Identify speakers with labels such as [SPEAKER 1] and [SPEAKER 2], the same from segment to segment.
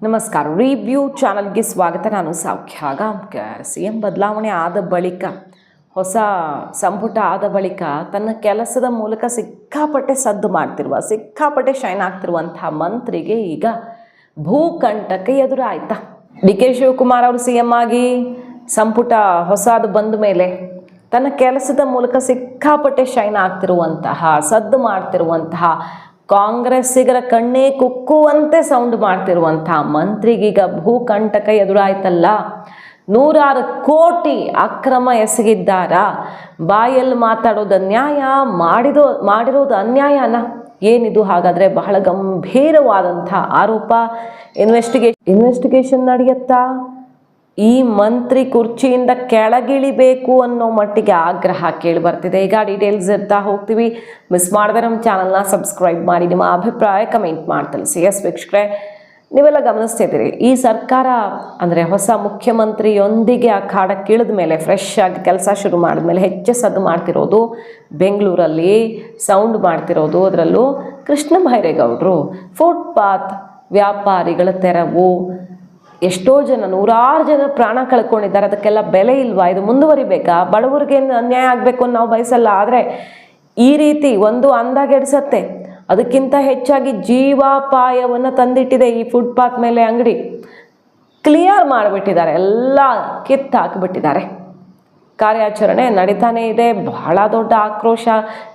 [SPEAKER 1] ನಮಸ್ಕಾರ. ರಿವ್ಯೂ ಚಾನಲ್ಗೆ ಸ್ವಾಗತ. ನಾನು ಸೌಖ್ಯ ಗಾಂವ್ಕರ್. CM ಬದಲಾವಣೆ ಆದ ಬಳಿಕ, ಹೊಸ ಸಂಪುಟ ಆದ ಬಳಿಕ ತನ್ನ ಕೆಲಸದ ಮೂಲಕ ಸಿಕ್ಕಾಪಟ್ಟೆ ಸದ್ದು ಮಾಡ್ತಿರುವ, ಸಿಕ್ಕಾಪಟ್ಟೆ ಶೈನ್ ಆಗ್ತಿರುವಂಥ ಮಂತ್ರಿಗೆ ಈಗ ಭೂಕಂಟಕ ಎದುರಾಯ್ತಾ. DK ಶಿವಕುಮಾರ್ ಅವರು CM ಆಗಿ ಸಂಪುಟ ಹೊಸದು ಬಂದ ಮೇಲೆ ತನ್ನ ಕೆಲಸದ ಮೂಲಕ ಸಿಕ್ಕಾಪಟ್ಟೆ ಶೈನ್ ಆಗ್ತಿರುವಂತಹ, ಸದ್ದು ಮಾಡ್ತಿರುವಂತಹ, ಕಾಂಗ್ರೆಸ್ಸಿಗರ ಕಣ್ಣೇ ಕುಕ್ಕುವಂತೆ ಸೌಂಡ್ ಮಾಡ್ತಿರುವಂಥ ಮಂತ್ರಿಗೀಗ ಭೂಕಂಟಕ ಎದುರಾಯ್ತಲ್ಲ. 100 ಕೋಟಿ ಅಕ್ರಮ ಎಸಗಿದ್ದಾರ. ಬಾಯಲ್ಲಿ ಮಾತಾಡೋದು ಅನ್ಯಾಯ, ಮಾಡಿರೋದು ಅನ್ಯಾಯನ? ಏನಿದು ಹಾಗಾದರೆ? ಬಹಳ ಗಂಭೀರವಾದಂಥ ಆರೋಪ. ಇನ್ವೆಸ್ಟಿಗೇಷನ್ ನಡೆಯುತ್ತಾ? ಈ ಮಂತ್ರಿ ಕುರ್ಚಿಯಿಂದ ಕೆಳಗಿಳಿಬೇಕು ಅನ್ನೋ ಮಟ್ಟಿಗೆ ಆಗ್ರಹ ಕೇಳಿ ಬರ್ತಿದೆ. ಈಗ ಡೀಟೇಲ್ಸ್ ಇರ್ತಾ ಹೋಗ್ತೀವಿ. ಮಿಸ್ ಮಾಡಿದ್ರೆ ನಮ್ಮ ಚಾನಲ್ನ ಸಬ್ಸ್ಕ್ರೈಬ್ ಮಾಡಿ, ನಿಮ್ಮ ಅಭಿಪ್ರಾಯ ಕಮೆಂಟ್ ಮಾಡಿ ತಿಳಿಸಿ. ಎಸ್ ವೀಕ್ಷಕರೇ, ನೀವೆಲ್ಲ ಗಮನಿಸ್ತಿದ್ದೀರಿ, ಈ ಸರ್ಕಾರ ಅಂದರೆ ಹೊಸ ಮುಖ್ಯಮಂತ್ರಿಯೊಂದಿಗೆ ಅಖಾಡಕ್ಕಿಳಿದ ಮೇಲೆ, ಫ್ರೆಶ್ ಆಗಿ ಕೆಲಸ ಶುರು ಮಾಡಿದ್ಮೇಲೆ ಹೆಚ್ಚು ಸದ್ದು ಮಾಡ್ತಿರೋದು ಬೆಂಗಳೂರಲ್ಲಿ, ಸೌಂಡ್ ಮಾಡ್ತಿರೋದು ಅದರಲ್ಲೂ ಕೃಷ್ಣ ಬೈರೇಗೌಡರು. ಫುಟ್ಪಾತ್ ವ್ಯಾಪಾರಿಗಳ ತೆರವು, ಎಷ್ಟೋ ಜನ, 100 ಜನ ಪ್ರಾಣ ಕಳ್ಕೊಂಡಿದ್ದಾರೆ. ಅದಕ್ಕೆಲ್ಲ ಬೆಲೆ ಇಲ್ವಾ? ಇದು ಮುಂದುವರಿಬೇಕಾ? ಬಡವರಿಗೆ ಅನ್ಯಾಯ ಆಗಬೇಕು ಅಂತ ನಾವು ಬಯಸಲ್ಲ, ಆದರೆ ಈ ರೀತಿ ಒಂದು ಅಂದಾಗೆಡ್ಸತ್ತೆ. ಅದಕ್ಕಿಂತ ಹೆಚ್ಚಾಗಿ ಜೀವಾಪಾಯವನ್ನು ತಂದಿಟ್ಟಿದೆ ಈ ಫುಟ್ಪಾತ್ ಮೇಲೆ ಅಂಗಡಿ. ಕ್ಲಿಯರ್ ಮಾಡಿಬಿಟ್ಟಿದ್ದಾರೆ, ಎಲ್ಲ ಕಿತ್ತು ಹಾಕಿಬಿಟ್ಟಿದ್ದಾರೆ. ಕಾರ್ಯಾಚರಣೆ ನಡೀತಾನೇ ಇದೆ. ಬಹಳ ದೊಡ್ಡ ಆಕ್ರೋಶ.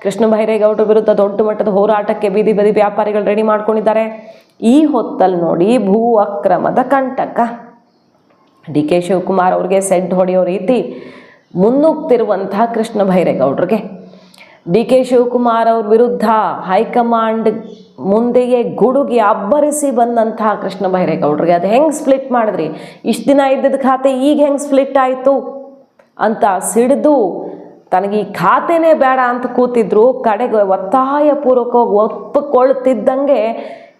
[SPEAKER 1] ಕೃಷ್ಣ ಬೈರೇಗೌಡರ ವಿರುದ್ಧ ದೊಡ್ಡ ಮಟ್ಟದ ಹೋರಾಟಕ್ಕೆ ಬೀದಿ ಬದಿ ವ್ಯಾಪಾರಿಗಳು ರೆಡಿ ಮಾಡ್ಕೊಂಡಿದ್ದಾರೆ. ಈ ಹೊತ್ತಲ್ಲಿ ನೋಡಿ, ಭೂ ಅಕ್ರಮದ ಕಂಟಕ. DK ಶಿವಕುಮಾರ್ ಅವ್ರಿಗೆ ಸೆಡ್ ಹೊಡೆಯೋ ರೀತಿ ಮುನ್ನುಗ್ತಿರುವಂತಹ ಕೃಷ್ಣ ಬೈರೇಗೌಡರಿಗೆ, DK ಶಿವಕುಮಾರ್ ಅವ್ರ ವಿರುದ್ಧ ಹೈಕಮಾಂಡ್ ಮುಂದೆಯೇ ಗುಡುಗಿ ಅಬ್ಬರಿಸಿ ಬಂದಂತಹ ಕೃಷ್ಣ ಬೈರೇಗೌಡರಿಗೆ ಅದು ಹೆಂಗೆ ಸ್ಪ್ಲಿಟ್ ಮಾಡಿದ್ರಿ? ಇಷ್ಟು ದಿನ ಇದ್ದಿದ್ದ ಖಾತೆ ಈಗ ಹೆಂಗೆ ಸ್ಪ್ಲಿಟ್ ಆಯಿತು ಅಂತ ಸಿಡಿದು ತನಗೆ ಈ ಖಾತೆನೇ ಬೇಡ ಅಂತ ಕೂತಿದ್ರು. ಕಡೆಗೆ ಒತ್ತಾಯಪೂರ್ವಕವಾಗಿ ಒಪ್ಪಿಕೊಳ್ತಿದ್ದಂಗೆ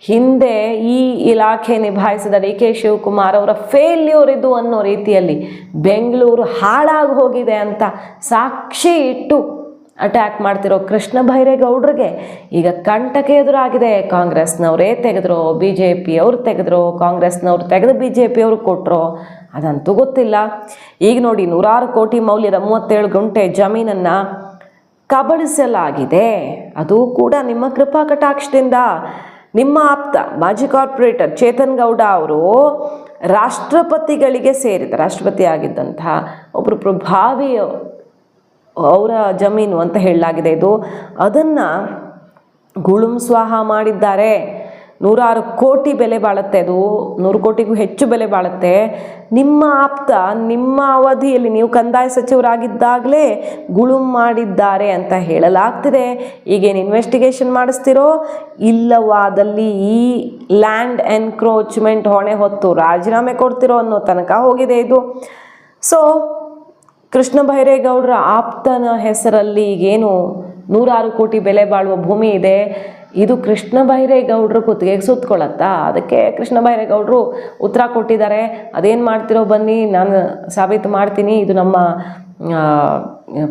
[SPEAKER 1] ಹಿಂದೆ ಈ ಇಲಾಖೆ ನಿಭಾಯಿಸಿದ DK ಶಿವಕುಮಾರ್ ಅವರ ಫೇಲ್ಯೂರ್ ಇದು ಅನ್ನೋ ರೀತಿಯಲ್ಲಿ ಬೆಂಗಳೂರು ಹಾಳಾಗಿ ಹೋಗಿದೆ ಅಂತ ಸಾಕ್ಷಿ ಇಟ್ಟು ಅಟ್ಯಾಕ್ ಮಾಡ್ತಿರೋ ಕೃಷ್ಣ ಬೈರೇಗೌಡರಿಗೆ ಈಗ ಕಂಟಕ ಎದುರಾಗಿದೆ. ಕಾಂಗ್ರೆಸ್ನವರೇ ತೆಗೆದ್ರು, BJP ಅವ್ರು ತೆಗೆದ್ರು, ಕಾಂಗ್ರೆಸ್ನವ್ರು ತೆಗೆದು BJP ಅವರು ಕೊಟ್ಟರು, ಅದಂತೂ ಗೊತ್ತಿಲ್ಲ. ಈಗ ನೋಡಿ, 100 ಕೋಟಿ ಮೌಲ್ಯದ 37 ಗುಂಟೆ ಜಮೀನನ್ನು ಕಬಳಿಸಲಾಗಿದೆ. ಅದು ಕೂಡ ನಿಮ್ಮ ಕೃಪಾ ಕಟಾಕ್ಷದಿಂದ. ನಿಮ್ಮ ಆಪ್ತ ಮಾಜಿ ಕಾರ್ಪೊರೇಟರ್ ಚೇತನ್ ಗೌಡ ಅವರು ರಾಷ್ಟ್ರಪತಿಗಳಿಗೆ ಸೇರಿದ, ರಾಷ್ಟ್ರಪತಿ ಆಗಿದ್ದಂಥ ಒಬ್ಬರು ಪ್ರಭಾವಿ ಅವರ ಜಮೀನು ಅಂತ ಹೇಳಲಾಗಿದೆ ಇದು. ಅದನ್ನು ಗುಳುಂ ಸ್ವಾಹ ಮಾಡಿದ್ದಾರೆ. 100 ಕೋಟಿ ಬೆಲೆ ಬಾಳುತ್ತೆ ಅದು, 100 ಕೋಟಿಗೂ ಹೆಚ್ಚು ಬೆಲೆ ಬಾಳುತ್ತೆ. ನಿಮ್ಮ ಆಪ್ತ ನಿಮ್ಮ ಅವಧಿಯಲ್ಲಿ, ನೀವು ಕಂದಾಯ ಸಚಿವರಾಗಿದ್ದಾಗಲೇ ಗುಳುಂ ಮಾಡಿದ್ದಾರೆ ಅಂತ ಹೇಳಲಾಗ್ತಿದೆ. ಈಗೇನು ಇನ್ವೆಸ್ಟಿಗೇಷನ್ ಮಾಡಿಸ್ತಿರೋ, ಇಲ್ಲವಾದಲ್ಲಿ ಈ ಲ್ಯಾಂಡ್ ಎನ್ಕ್ರೋಚ್ಮೆಂಟ್ ಹೊಣೆ ಹೊತ್ತು ರಾಜೀನಾಮೆ ಕೊಡ್ತಿರೋ ಅನ್ನೋ ತನಕ ಹೋಗಿದೆ ಇದು. ಸೊ ಕೃಷ್ಣ ಬೈರೇಗೌಡರ ಆಪ್ತನ ಹೆಸರಲ್ಲಿ ಈಗೇನು 100 ಕೋಟಿ ಬೆಲೆ ಬಾಳುವ ಭೂಮಿ ಇದೆ, ಇದು ಕೃಷ್ಣ ಬೈರೇಗೌಡರು ಕುತ್ತಿಗೆಗೆ ಸುತ್ತಕೊಳ್ಳತ್ತಾ? ಅದಕ್ಕೆ ಕೃಷ್ಣ ಬೈರೇಗೌಡರು ಉತ್ತರ ಕೊಟ್ಟಿದ್ದಾರೆ. ಅದೇನು ಮಾಡ್ತಿರೋ ಬನ್ನಿ, ನಾನು ಸಾಬೀತು ಮಾಡ್ತೀನಿ, ಇದು ನಮ್ಮ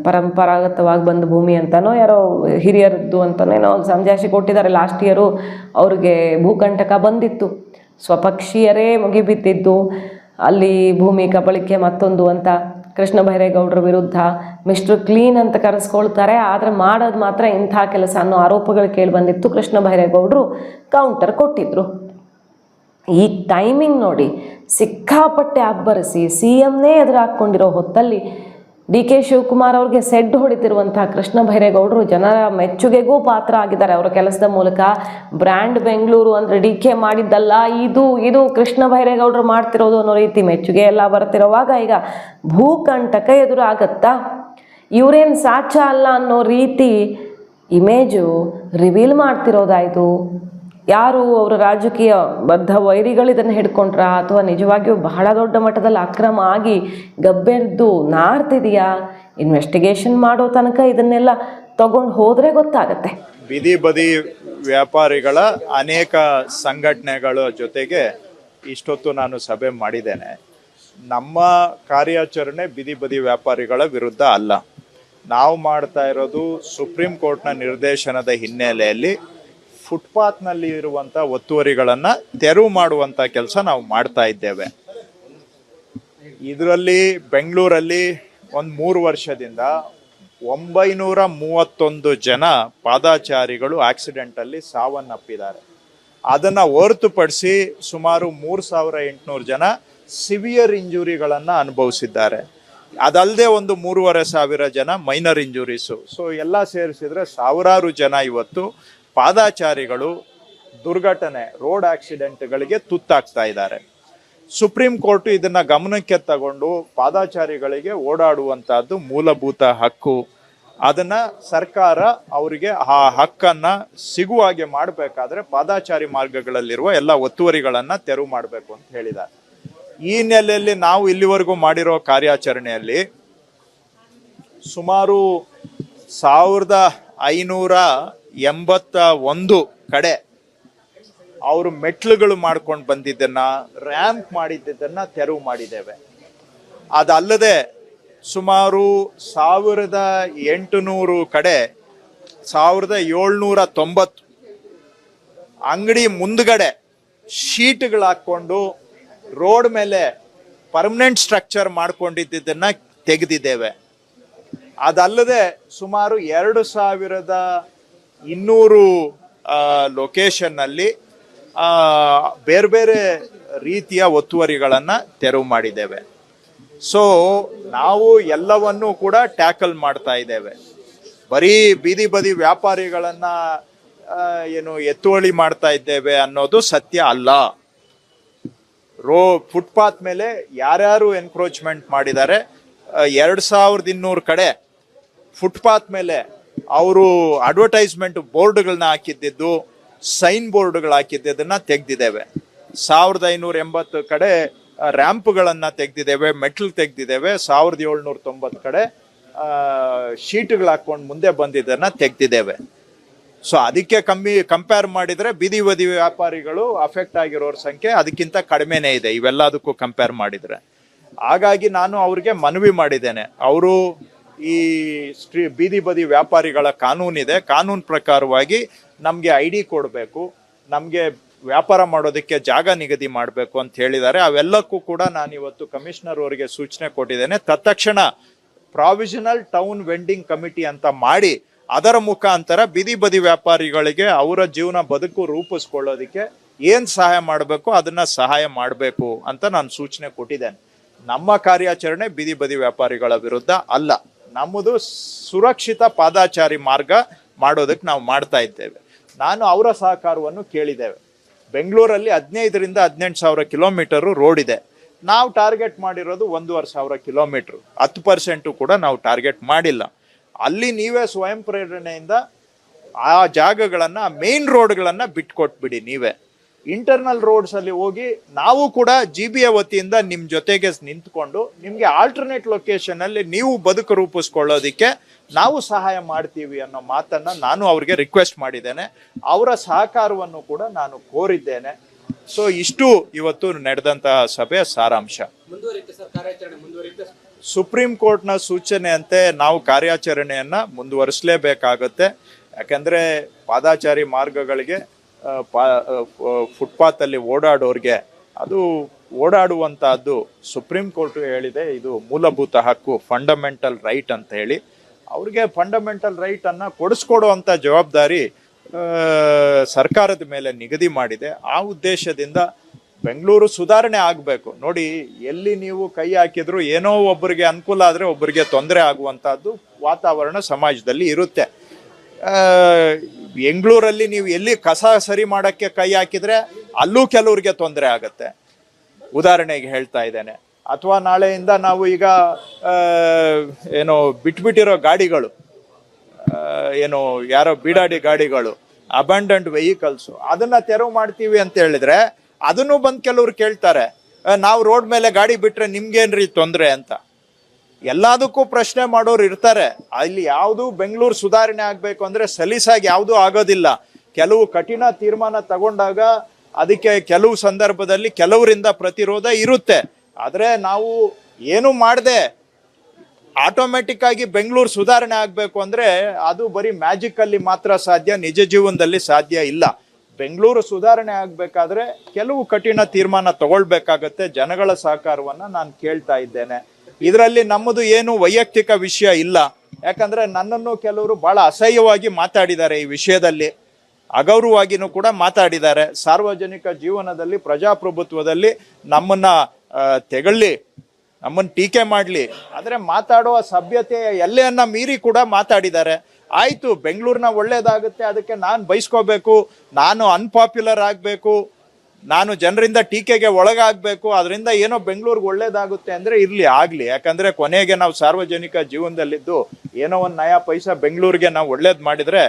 [SPEAKER 1] ಪರಂಪರಾಗತವಾಗಿ ಬಂದ ಭೂಮಿ ಅಂತನೋ, ಯಾರೋ ಹಿರಿಯರದ್ದು ಅಂತನೋ ಏನೋ ಸಮಜಾಯಿಷಿ ಕೊಟ್ಟಿದ್ದಾರೆ. ಲಾಸ್ಟ್ ಇಯರು ಅವ್ರಿಗೆ ಭೂಕಂಟಕ ಬಂದಿತ್ತು, ಸ್ವಪಕ್ಷೀಯರೇ ಮುಗಿಬಿದ್ದಿದ್ದು, ಅಲ್ಲಿ ಭೂಮಿ ಕಬಳಿಕೆ ಮತ್ತೊಂದು ಅಂತ ಕೃಷ್ಣ ಬೈರೇಗೌಡರ ವಿರುದ್ಧ ಮಿಸ್ಟರ್ ಕ್ಲೀನ್ ಅಂತ ಕರೆಸ್ಕೊಳ್ತಾರೆ. ಆದರೆ ಮಾಡೋದು ಮಾತ್ರ ಇಂಥ ಕೆಲಸ ಅನ್ನೋ ಆರೋಪಗಳು ಕೇಳಿ ಬಂದಿತ್ತು. ಕೃಷ್ಣ ಬೈರೇಗೌಡರು ಕೌಂಟರ್ ಕೊಟ್ಟಿದ್ರು. ಈ ಟೈಮಿಂಗ್ ನೋಡಿ, ಸಿಕ್ಕಾಪಟ್ಟೆ ಅಬ್ಬರಿಸಿ CMನೇ ಎದುರು ಹಾಕ್ಕೊಂಡಿರೋ ಹೊತ್ತಲ್ಲಿ DK ಶಿವಕುಮಾರ್ ಅವ್ರಿಗೆ ಸೆಡ್ ಹೊಡಿತಿರುವಂಥ ಕೃಷ್ಣ ಬೈರೇಗೌಡರು ಜನರ ಮೆಚ್ಚುಗೆಗೂ ಪಾತ್ರ ಆಗಿದ್ದಾರೆ. ಅವರ ಕೆಲಸದ ಮೂಲಕ ಬ್ರ್ಯಾಂಡ್ ಬೆಂಗಳೂರು ಅಂದರೆ DK ಮಾಡಿದ್ದಲ್ಲ, ಇದು ಕೃಷ್ಣ ಬೈರೇಗೌಡರು ಮಾಡ್ತಿರೋದು ಅನ್ನೋ ರೀತಿ ಮೆಚ್ಚುಗೆ ಎಲ್ಲ ಬರ್ತಿರೋವಾಗ ಈಗ ಭೂಕಂಟಕ ಎದುರಾಗತ್ತಾ? ಇವರೇನು ಸಾಚ ಅಲ್ಲ ಅನ್ನೋ ರೀತಿ ಇಮೇಜು ರಿವೀಲ್ ಮಾಡ್ತಿರೋದಾಯಿತು. ಯಾರು ಅವರ ರಾಜಕೀಯ ಬದ್ಧ ವೈರಿಗಳು ಇದನ್ನು ಹಿಡ್ಕೊಂಡ್ರಾ, ಅಥವಾ ನಿಜವಾಗಿಯೂ ಬಹಳ ದೊಡ್ಡ ಮಟ್ಟದಲ್ಲಿ ಅಕ್ರಮ ಆಗಿ ಗಬ್ಬೆರ್ದು ನಾರ್ತಿದೆಯಾ? ಇನ್ವೆಸ್ಟಿಗೇಷನ್ ಮಾಡೋ ತನಕ ಇದನ್ನೆಲ್ಲ ತಗೊಂಡು ಹೋದರೆ ಗೊತ್ತಾಗತ್ತೆ.
[SPEAKER 2] ಬೀದಿ ಬದಿ ವ್ಯಾಪಾರಿಗಳ ಅನೇಕ ಸಂಘಟನೆಗಳ ಜೊತೆಗೆ ಇಷ್ಟೊತ್ತು ನಾನು ಸಭೆ ಮಾಡಿದ್ದೇನೆ. ನಮ್ಮ ಕಾರ್ಯಾಚರಣೆ ಬೀದಿ ಬದಿ ವ್ಯಾಪಾರಿಗಳ ವಿರುದ್ಧ ಅಲ್ಲ. ನಾವು ಮಾಡ್ತಾ ಇರೋದು ಸುಪ್ರೀಂ ಕೋರ್ಟ್ನ ನಿರ್ದೇಶನದ ಹಿನ್ನೆಲೆಯಲ್ಲಿ ಫುಟ್ಪಾತ್ನಲ್ಲಿ ಇರುವಂಥ ಒತ್ತುವರಿಗಳನ್ನು ತೆರವು ಮಾಡುವಂಥ ಕೆಲಸ ನಾವು ಮಾಡ್ತಾ ಇದ್ದೇವೆ. ಇದರಲ್ಲಿ ಬೆಂಗಳೂರಲ್ಲಿ ಒಂದು 3 ವರ್ಷದಿಂದ 931 ಜನ ಪಾದಾಚಾರಿಗಳು ಆಕ್ಸಿಡೆಂಟಲ್ಲಿ ಸಾವನ್ನಪ್ಪಿದ್ದಾರೆ. ಅದನ್ನು ಹೊರತುಪಡಿಸಿ ಸುಮಾರು 3800 ಜನ ಸಿವಿಯರ್ ಇಂಜುರಿಗಳನ್ನು ಅನುಭವಿಸಿದ್ದಾರೆ. ಅದಲ್ಲದೆ ಒಂದು 3500 ಜನ ಮೈನರ್ ಇಂಜುರೀಸು. ಸೊ ಎಲ್ಲ ಸೇರಿಸಿದ್ರೆ ಸಾವಿರಾರು ಜನ ಇವತ್ತು ಪಾದಾಚಾರಿಗಳು ದುರ್ಘಟನೆ ರೋಡ್ ಆಕ್ಸಿಡೆಂಟ್ಗಳಿಗೆ ತುತ್ತಾಗ್ತಾ ಇದ್ದಾರೆ. ಸುಪ್ರೀಂ ಕೋರ್ಟ್ ಇದನ್ನ ಗಮನಕ್ಕೆ ತಗೊಂಡು ಪಾದಾಚಾರಿಗಳಿಗೆ ಓಡಾಡುವಂತಹದ್ದು ಮೂಲಭೂತ ಹಕ್ಕು, ಅದನ್ನ ಸರ್ಕಾರ ಅವರಿಗೆ ಆ ಹಕ್ಕನ್ನ ಸಿಗುವ ಹಾಗೆ ಮಾಡಬೇಕಾದ್ರೆ ಪಾದಾಚಾರಿ ಮಾರ್ಗಗಳಲ್ಲಿರುವ ಎಲ್ಲ ಒತ್ತುವರಿಗಳನ್ನ ತೆರವು ಮಾಡಬೇಕು ಅಂತ ಹೇಳಿದ್ದಾರೆ. ಈ ಹಿನ್ನೆಲೆಯಲ್ಲಿ ನಾವು ಇಲ್ಲಿವರೆಗೂ ಮಾಡಿರೋ ಕಾರ್ಯಾಚರಣೆಯಲ್ಲಿ ಸುಮಾರು 1581 ಕಡೆ ಅವರು ಮೆಟ್ಲುಗಳು ಮಾಡ್ಕೊಂಡು ಬಂದಿದ್ದನ್ನ, ರ್ಯಾಂಪ್ ಮಾಡಿದ್ದನ್ನ ತೆರವು ಮಾಡಿದ್ದೇವೆ. ಅದಲ್ಲದೆ ಸುಮಾರು 1800 ಕಡೆ 1790 ಅಂಗಡಿ ಮುಂದ್ಗಡೆ ಶೀಟ್ಗಳು ಹಾಕೊಂಡು ರೋಡ್ ಮೇಲೆ ಪರ್ಮನೆಂಟ್ ಸ್ಟ್ರಕ್ಚರ್ ಮಾಡ್ಕೊಂಡಿದ್ದನ್ನ ತೆಗೆದಿದ್ದೇವೆ. ಅದಲ್ಲದೆ ಸುಮಾರು 2200 ಲೊಕೇಶನ್ನಲ್ಲಿ ಬೇರೆ ಬೇರೆ ರೀತಿಯ ಒತ್ತುವರಿಗಳನ್ನು ತೆರವು ಮಾಡಿದ್ದೇವೆ. ಸೊ ನಾವು ಎಲ್ಲವನ್ನೂ ಕೂಡ ಟ್ಯಾಕಲ್ ಮಾಡ್ತಾ ಇದ್ದೇವೆ. ಬರೀ ಬೀದಿ ಬದಿ ವ್ಯಾಪಾರಿಗಳನ್ನ ಎತ್ತುವಳಿ ಮಾಡ್ತಾ ಇದ್ದೇವೆ ಅನ್ನೋದು ಸತ್ಯ ಅಲ್ಲ. ಫುಟ್ಪಾತ್ ಮೇಲೆ ಯಾರ್ಯಾರು ಎನ್ಕ್ರೋಚ್ಮೆಂಟ್ ಮಾಡಿದ್ದಾರೆ, 2200 ಕಡೆ ಫುಟ್ಪಾತ್ ಮೇಲೆ ಅವರು ಅಡ್ವರ್ಟೈಸ್ಮೆಂಟ್ ಬೋರ್ಡ್ಗಳನ್ನ ಹಾಕಿದ್ದು, ಸೈನ್ ಬೋರ್ಡ್ಗಳು ಹಾಕಿದ್ದನ್ನ ತೆಗ್ದಿದ್ದೇವೆ. 1580 ಕಡೆ ರ್ಯಾಂಪ್ಗಳನ್ನ ತೆಗ್ದಿದ್ದೇವೆ, ಮೆಟ್ಲು ತೆಗ್ದಿದ್ದೇವೆ. 1790 ಕಡೆ ಶೀಟ್ಗಳು ಹಾಕೊಂಡು ಮುಂದೆ ಬಂದಿದ್ದನ್ನ ತೆಗ್ದಿದ್ದೇವೆ. ಸೊ ಅದಕ್ಕೆ ಕಂಪೇರ್ ಮಾಡಿದ್ರೆ ಬೀದಿ ಬದಿ ವ್ಯಾಪಾರಿಗಳು ಅಫೆಕ್ಟ್ ಆಗಿರೋರ ಸಂಖ್ಯೆ ಅದಕ್ಕಿಂತ ಕಡಿಮೆನೇ ಇದೆ ಇವೆಲ್ಲದಕ್ಕೂ ಕಂಪೇರ್ ಮಾಡಿದ್ರೆ. ಹಾಗಾಗಿ ನಾನು ಅವ್ರಿಗೆ ಮನವಿ ಮಾಡಿದ್ದೇನೆ, ಅವರು ಈ ಬೀದಿ ಬದಿ ವ್ಯಾಪಾರಿಗಳ ಕಾನೂನಿದೆ, ಕಾನೂನು ಪ್ರಕಾರವಾಗಿ ನಮಗೆ ID ಕೊಡಬೇಕು, ನಮಗೆ ವ್ಯಾಪಾರ ಮಾಡೋದಕ್ಕೆ ಜಾಗ ನಿಗದಿ ಮಾಡಬೇಕು ಅಂತ ಹೇಳಿದ್ದಾರೆ. ಅವೆಲ್ಲಕ್ಕೂ ಕೂಡ ನಾನು ಇವತ್ತು ಕಮಿಷನರ್ ಅವರಿಗೆ ಸೂಚನೆ ಕೊಟ್ಟಿದ್ದೇನೆ. ತತ್ಕ್ಷಣ ಪ್ರಾವಿಷನಲ್ ಟೌನ್ ವೆಂಡಿಂಗ್ ಕಮಿಟಿ ಅಂತ ಮಾಡಿ ಅದರ ಮುಖಾಂತರ ಬೀದಿ ಬದಿ ವ್ಯಾಪಾರಿಗಳಿಗೆ ಅವರ ಜೀವನ ಬದುಕು ರೂಪಿಸ್ಕೊಳ್ಳೋದಕ್ಕೆ ಏನು ಸಹಾಯ ಮಾಡಬೇಕು ಅದನ್ನ ಸಹಾಯ ಮಾಡಬೇಕು ಅಂತ ನಾನು ಸೂಚನೆ ಕೊಟ್ಟಿದ್ದೇನೆ. ನಮ್ಮ ಕಾರ್ಯಾಚರಣೆ ಬೀದಿ ಬದಿ ವ್ಯಾಪಾರಿಗಳ ವಿರುದ್ಧ ಅಲ್ಲ, ನಮ್ಮದು ಸುರಕ್ಷಿತ ಪಾದಾಚಾರಿ ಮಾರ್ಗ ಮಾಡೋದಕ್ಕೆ ನಾವು ಮಾಡ್ತಾ ಇದ್ದೇವೆ. ನಾನು ಅವರ ಸಹಕಾರವನ್ನು ಕೇಳಿದ್ದೇವೆ. ಬೆಂಗಳೂರಲ್ಲಿ 15,000 to 18,000 ಕಿಲೋಮೀಟರ್ ರೋಡ್ ಇದೆ. ನಾವು ಟಾರ್ಗೆಟ್ ಮಾಡಿರೋದು 1,500 ಕಿಲೋಮೀಟರ್, 10% ಕೂಡ ನಾವು ಟಾರ್ಗೆಟ್ ಮಾಡಿಲ್ಲ. ಅಲ್ಲಿ ನೀವೇ ಸ್ವಯಂ ಪ್ರೇರಣೆಯಿಂದ ಆ ಜಾಗಗಳನ್ನು, ಮೇನ್ ರೋಡ್ಗಳನ್ನು ಬಿಟ್ಕೊಟ್ಬಿಡಿ. ನೀವೇ ಇಂಟರ್ನಲ್ ರೋಡ್ಸ್ ಅಲ್ಲಿ ಹೋಗಿ ನಾವು ಕೂಡ GBA ವತಿಯಿಂದ ನಿಮ್ಮ ಜೊತೆಗೆ ನಿಂತ್ಕೊಂಡು ನಿಮಗೆ ಆಲ್ಟರ್ನೇಟ್ ಲೊಕೇಶನ್ ಅಲ್ಲಿ ನೀವು ಬದುಕು ರೂಪಿಸ್ಕೊಳ್ಳೋದಿಕ್ಕೆ ನಾವು ಸಹಾಯ ಮಾಡ್ತೀವಿ ಅನ್ನೋ ಮಾತನ್ನ ನಾನು ಅವ್ರಿಗೆ ರಿಕ್ವೆಸ್ಟ್ ಮಾಡಿದ್ದೇನೆ. ಅವರ ಸಹಕಾರವನ್ನು ಕೂಡ ನಾನು ಕೋರಿದ್ದೇನೆ. ಸೊ ಇಷ್ಟು ಇವತ್ತು ನಡೆದಂತಹ ಸಭೆಯ ಸಾರಾಂಶ. ಸುಪ್ರೀಂ ಕೋರ್ಟ್ನ ಸೂಚನೆಯಂತೆ ನಾವು ಕಾರ್ಯಾಚರಣೆಯನ್ನ ಮುಂದುವರಿಸಲೇಬೇಕಾಗುತ್ತೆ. ಯಾಕಂದ್ರೆ ಪಾದಾಚಾರಿ ಮಾರ್ಗಗಳಿಗೆ ಫುಟ್ಪಾತ್ ಅಲ್ಲಿ ಓಡಾಡೋರ್ಗೆ ಅದು ಓಡಾಡುವಂತಹದ್ದು ಸುಪ್ರೀಂ ಕೋರ್ಟ್ ಹೇಳಿದೆ, ಇದು ಮೂಲಭೂತ ಹಕ್ಕು, ಫಂಡಮೆಂಟಲ್ ರೈಟ್ ಅಂತ ಹೇಳಿ. ಅವ್ರಿಗೆ ಫಂಡಮೆಂಟಲ್ ರೈಟ್ ಅನ್ನ ಕೊಡಿಸ್ಕೊಡುವಂತ ಜವಾಬ್ದಾರಿ ಸರ್ಕಾರದ ಮೇಲೆ ನಿಗದಿ ಮಾಡಿದೆ. ಆ ಉದ್ದೇಶದಿಂದ ಬೆಂಗಳೂರು ಸುಧಾರಣೆ ಆಗಬೇಕು. ನೋಡಿ, ಎಲ್ಲಿ ನೀವು ಕೈ ಹಾಕಿದ್ರು ಏನೋ ಒಬ್ಬರಿಗೆ ಅನುಕೂಲ ಆದರೆ ಒಬ್ಬರಿಗೆ ತೊಂದರೆ ಆಗುವಂತಹದ್ದು ವಾತಾವರಣ ಸಮಾಜದಲ್ಲಿ ಇರುತ್ತೆ. ಬೆಂಗಳೂರಲ್ಲಿ ನೀವು ಎಲ್ಲಿ ಕಸ ಸರಿ ಮಾಡೋಕ್ಕೆ ಕೈ ಹಾಕಿದ್ರೆ ಅಲ್ಲೂ ಕೆಲವ್ರಿಗೆ ತೊಂದರೆ ಆಗತ್ತೆ. ಉದಾಹರಣೆಗೆ ಹೇಳ್ತಾ ಇದ್ದೇನೆ. ಅಥವಾ ನಾಳೆಯಿಂದ ನಾವು ಈಗ ಏನೋ ಬಿಟ್ಬಿಟ್ಟಿರೋ ಗಾಡಿಗಳು, ಏನೋ ಯಾರೋ ಬಿಡಾಡಿ ಗಾಡಿಗಳು, ಅಬಂಡಂಟ್ ವೆಹಿಕಲ್ಸು, ಅದನ್ನ ತೆರವು ಮಾಡ್ತೀವಿ ಅಂತ ಹೇಳಿದ್ರೆ ಅದನ್ನು ಬಂದು ಕೆಲವ್ರು ಕೇಳ್ತಾರೆ, ನಾವು ರೋಡ್ ಮೇಲೆ ಗಾಡಿ ಬಿಟ್ರೆ ನಿಮ್ಗೇನ್ರಿ ತೊಂದರೆ ಅಂತ. ಎಲ್ಲದಕ್ಕೂ ಪ್ರಶ್ನೆ ಮಾಡೋರು ಇರ್ತಾರೆ. ಅಲ್ಲಿ ಯಾವುದು ಬೆಂಗಳೂರು ಸುಧಾರಣೆ ಆಗ್ಬೇಕು ಅಂದ್ರೆ ಸಲೀಸಾಗಿ ಯಾವುದೂ ಆಗೋದಿಲ್ಲ. ಕೆಲವು ಕಠಿಣ ತೀರ್ಮಾನ ತಗೊಂಡಾಗ ಅದಕ್ಕೆ ಕೆಲವು ಸಂದರ್ಭದಲ್ಲಿ ಕೆಲವರಿಂದ ಪ್ರತಿರೋಧ ಇರುತ್ತೆ. ಆದ್ರೆ ನಾವು ಏನು ಮಾಡದೆ ಆಟೋಮೆಟಿಕ್ ಆಗಿ ಬೆಂಗಳೂರು ಸುಧಾರಣೆ ಆಗ್ಬೇಕು ಅಂದ್ರೆ ಅದು ಬರೀ ಮ್ಯಾಜಿಕ್ ಅಲ್ಲಿ ಮಾತ್ರ ಸಾಧ್ಯ, ನಿಜ ಜೀವನದಲ್ಲಿ ಸಾಧ್ಯ ಇಲ್ಲ. ಬೆಂಗಳೂರು ಸುಧಾರಣೆ ಆಗ್ಬೇಕಾದ್ರೆ ಕೆಲವು ಕಠಿಣ ತೀರ್ಮಾನ ತಗೊಳ್ಬೇಕಾಗತ್ತೆ. ಜನಗಳ ಸಹಕಾರವನ್ನ ನಾನು ಕೇಳ್ತಾ ಇದ್ದೇನೆ. ಇದರಲ್ಲಿ ನಮ್ಮದು ಏನು ವೈಯಕ್ತಿಕ ವಿಷಯ ಇಲ್ಲ. ಯಾಕಂದ್ರೆ ನನ್ನನ್ನು ಕೆಲವರು ಬಹಳ ಅಸಹ್ಯವಾಗಿ ಮಾತಾಡಿದ್ದಾರೆ, ಈ ವಿಷಯದಲ್ಲಿ ಅಗೌರವವಾಗಿನೂ ಕೂಡ ಮಾತಾಡಿದ್ದಾರೆ. ಸಾರ್ವಜನಿಕ ಜೀವನದಲ್ಲಿ, ಪ್ರಜಾಪ್ರಭುತ್ವದಲ್ಲಿ ನಮ್ಮನ್ನ ತೆಗಳ್ಳಿ, ನಮ್ಮನ್ನ ಟೀಕೆ ಮಾಡ್ಲಿ, ಆದ್ರೆ ಮಾತಾಡುವ ಸಭ್ಯತೆಯ ಎಲ್ಲೆಯನ್ನ ಮೀರಿ ಕೂಡ ಮಾತಾಡಿದ್ದಾರೆ. ಆಯ್ತು, ಬೆಂಗಳೂರಿನ ಒಳ್ಳೇದಾಗುತ್ತೆ, ಅದಕ್ಕೆ ನಾನು ಬಯಸ್ಕೋಬೇಕು, ನಾನು ಅನ್ಪಾಪ್ಯುಲರ್ ಆಗ್ಬೇಕು, ನಾನು ಜನರಿಂದ ಟೀಕೆಗೆ ಒಳಗಾಗಬೇಕು, ಅದರಿಂದ ಏನೋ ಬೆಂಗಳೂರಿಗೆ ಒಳ್ಳೇದಾಗುತ್ತೆ ಅಂದ್ರೆ ಇರ್ಲಿ, ಆಗ್ಲಿ. ಯಾಕಂದ್ರೆ ಕೊನೆಗೆ ನಾವು ಸಾರ್ವಜನಿಕ ಜೀವನದಲ್ಲಿದ್ದು ಏನೋ ಒಂದು ನಯಾ ಪೈಸಾ ಬೆಂಗಳೂರಿಗೆ ನಾವು ಒಳ್ಳೇದು ಮಾಡಿದ್ರೆ.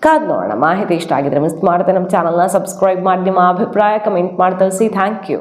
[SPEAKER 1] ಕಾದ್ ನೋಡೋಣ. ಮಾಹಿತಿ ಇಷ್ಟ ಆಗಿದ್ರೆ ಮಿಸ್ ಮಾಡದೆ ನಮ್ಮ ಚಾನಲ್ನ ಸಬ್ಸ್ಕ್ರೈಬ್ ಮಾಡಿ ನಿಮ್ಮ ಅಭಿಪ್ರಾಯ ಕಮೆಂಟ್ ಮಾಡಿ ತಿಳಿಸಿ. Thank you.